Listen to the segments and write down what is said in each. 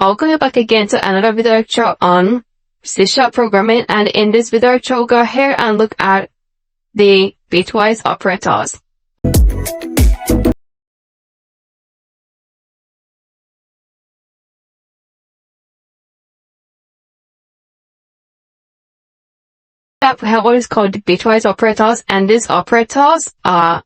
I'll go back again to another video lecture on C# programming, and in this video lecture we'll go ahead and look at the bitwise operators. We have what is called the bitwise operators, and these operators are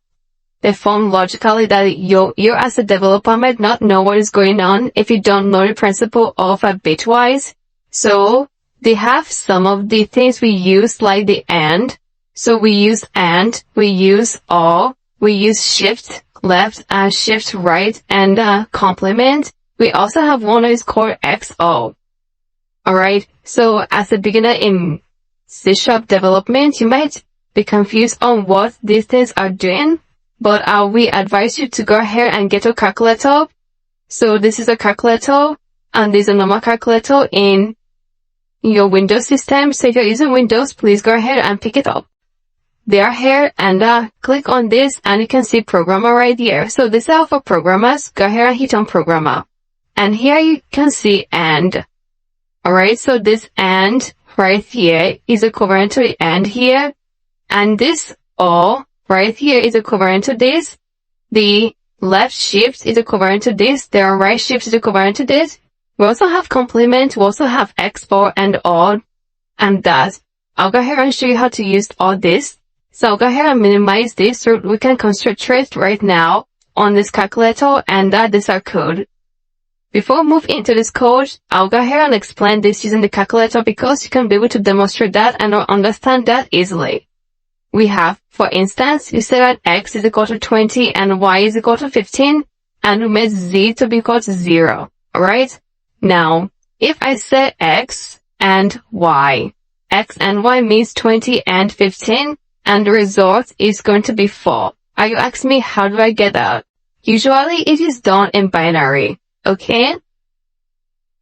formed logically that you as a developer might not know what is going on if you don't know the principle of a bitwise. So they have some of the things we use, like the AND. So we use AND, we use OR, we use shift left and shift right, and complement. We also have one that is called XO. Alright, so as a beginner in C# development, you might be confused on what these things are doing, but we advise you to go ahead and get a calculator. So this is a calculator, and this is a normal calculator in your Windows system. So if you're using Windows, please go ahead and pick it up. They are here, and click on this, and you can see programmer right here. So this is for programmers. Go ahead and hit on programmer. And here you can see AND. Alright, so this AND right here is equivalent to the AND here, and this OR right here is equivalent to this. The left shift is equivalent to this. The right shift is equivalent to this. We also have complement. We also have XOR and OR, and that. I'll go ahead and show you how to use all this. So I'll go ahead and minimize this so we can concentrate right now on this calculator, and this is our code. Before we move into this code, I'll go ahead and explain this using the calculator, because you can be able to demonstrate that and understand that easily. We have, for instance, you say that x is equal to 20 and y is equal to 15, and we made z to be equal to 0. Alright? Now, if I say x and y means 20 and 15, and the result is going to be 4. Are you asking me how do I get that? Usually it is done in binary. Okay?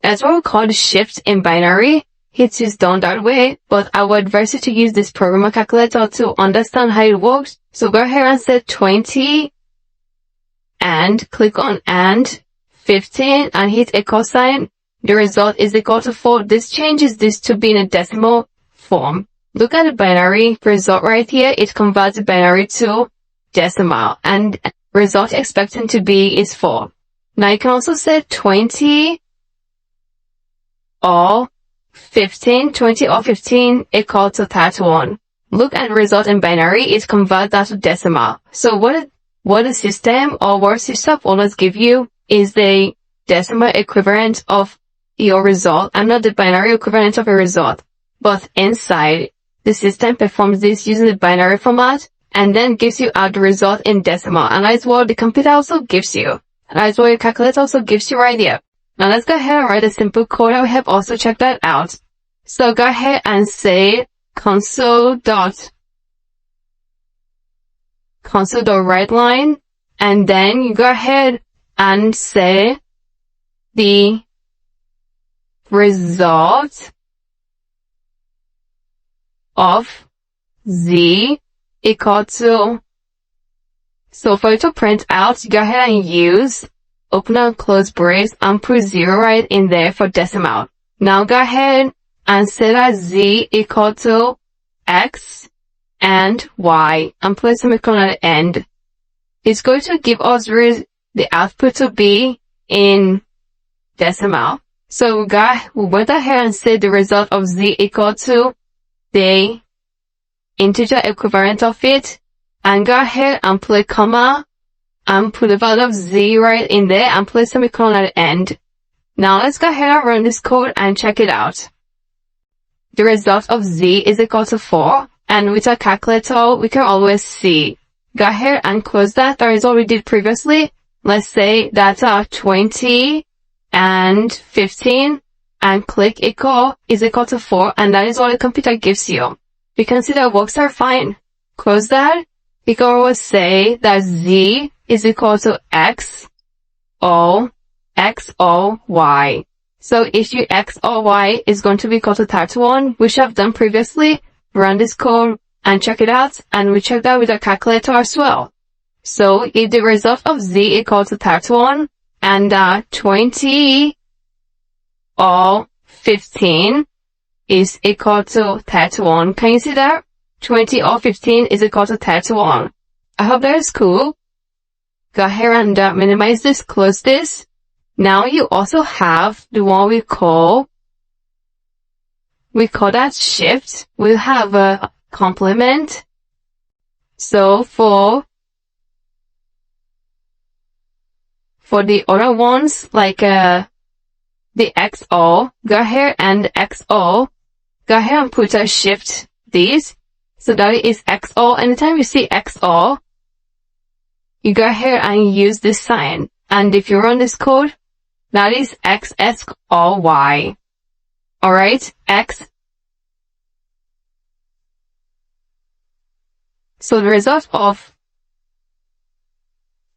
That's what we call the shift in binary. It is done that way, but I would advise you to use this programmer calculator to understand how it works. So go ahead and say 20 and click on AND 15 and hit equal sign. The result is equal to 4. This changes this to be in a decimal form. Look at the binary result right here. It converts the binary to decimal, and result expected to be is 4. Now you can also say 20 or 15, 20 or 15 equal to 31. Look at the result in binary, it converts that to decimal. So what the system or what C# always give you is the decimal equivalent of your result, and not the binary equivalent of a result. But inside, the system performs this using the binary format, and then gives you out the result in decimal. And that's what the computer also gives you. And that's what your calculator also gives you right here. Now let's go ahead and write a simple code. I have also checked that out. So go ahead and say console.writeLine, and then you go ahead and say the result of z equal to, so for it to print out, you go ahead and use open and close brace and put 0 right in there for decimal. Now go ahead and say that z equal to x and y and place a semicolon at the end. It's going to give us the output to be in decimal. So we went ahead and said the result of z equal to the integer equivalent of it, and go ahead and put a comma and put the value of z right in there and place a semicolon at the end. Now let's go ahead and run this code and check it out. The result of z is equal to 4, and with a calculator we can always see. Go ahead and close that. That is what we did previously. Let's say that 20 and 15 and click equal is equal to 4, and that is what the computer gives you. You can see that works are fine. Close that. You can always say that z is equal to x or y. So if your x or y is going to be equal to 31, which I've done previously, run this code and check it out, and we check that with a calculator as well. So if the result of z equals to 31 and 20 all 15 is equal to 31. Can you see that? 20 all 15 is equal to 31. I hope that is cool. Go ahead and minimize this, close this. Now you also have the one we call that shift. We'll have a complement. So for the other ones, like the XO, go ahead and XO, go ahead and put a shift this. So that is XO. Anytime you see XO, you go ahead and use this sign. And if you run this code, that is XS or Y. Alright, X. So the result of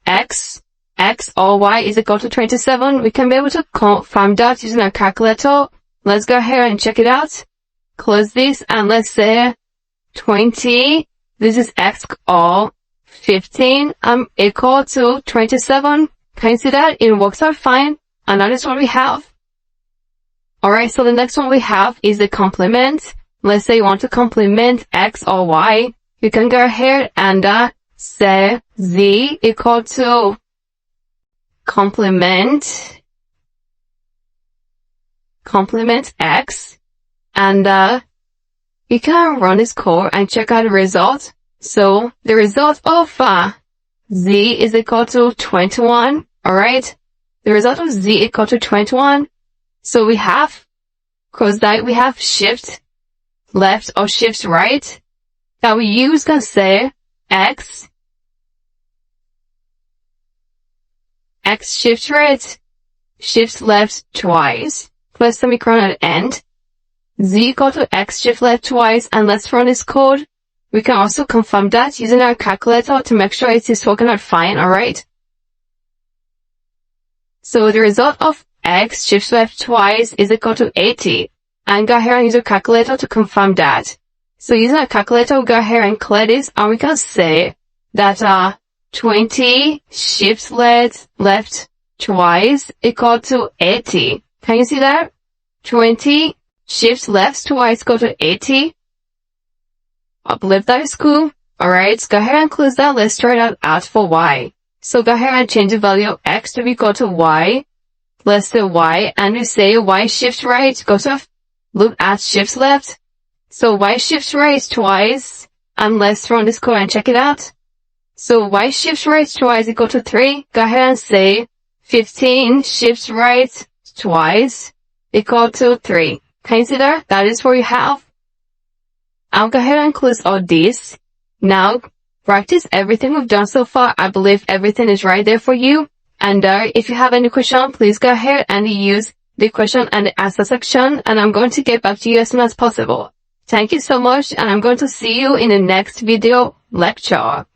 X or Y is equal to 27. We can be able to confirm that using our calculator. Let's go ahead and check it out. Close this and let's say 20. This is X or 15. Equal to 27. Can you see that? It works out fine. And that is what we have. Alright, so the next one we have is the complement. Let's say you want to complement X or Y. You can go ahead and say Z equal to complement X. And you can run this code and check out the result. So the result of Z is equal to 21. Alright, the result of Z equal to 21. So we have, cause that we have shift left or shift right. That we use can say X shift right, shift left twice, plus semicolon at the end. Z equal to X shift left twice, and let's run this code. We can also confirm that using our calculator to make sure it is working out fine, alright? So the result of X shift left twice is equal to 80. And go ahead and use your calculator to confirm that. So using our calculator, we'll go ahead and clear this, and we can say that 20 shift left twice equal to 80. Can you see that? 20 shift left twice equal to 80. I believe that is cool. Alright, go ahead and close that. Let's try that out for Y. So go ahead and change the value of X to be equal to Y. Let's say Y, and we say Y shift right, go to look at shift left. So Y shift right twice, and let's run this code and check it out. So Y shift right twice equal to 3. Go ahead and say 15 shift right twice equal to 3. Can you see that? That is what you have. I'll go ahead and close all this. Now, practice everything we've done so far. I believe everything is right there for you. And if you have any question, please go ahead and use the question and the answer section, and I'm going to get back to you as soon as possible. Thank you so much, and I'm going to see you in the next video lecture.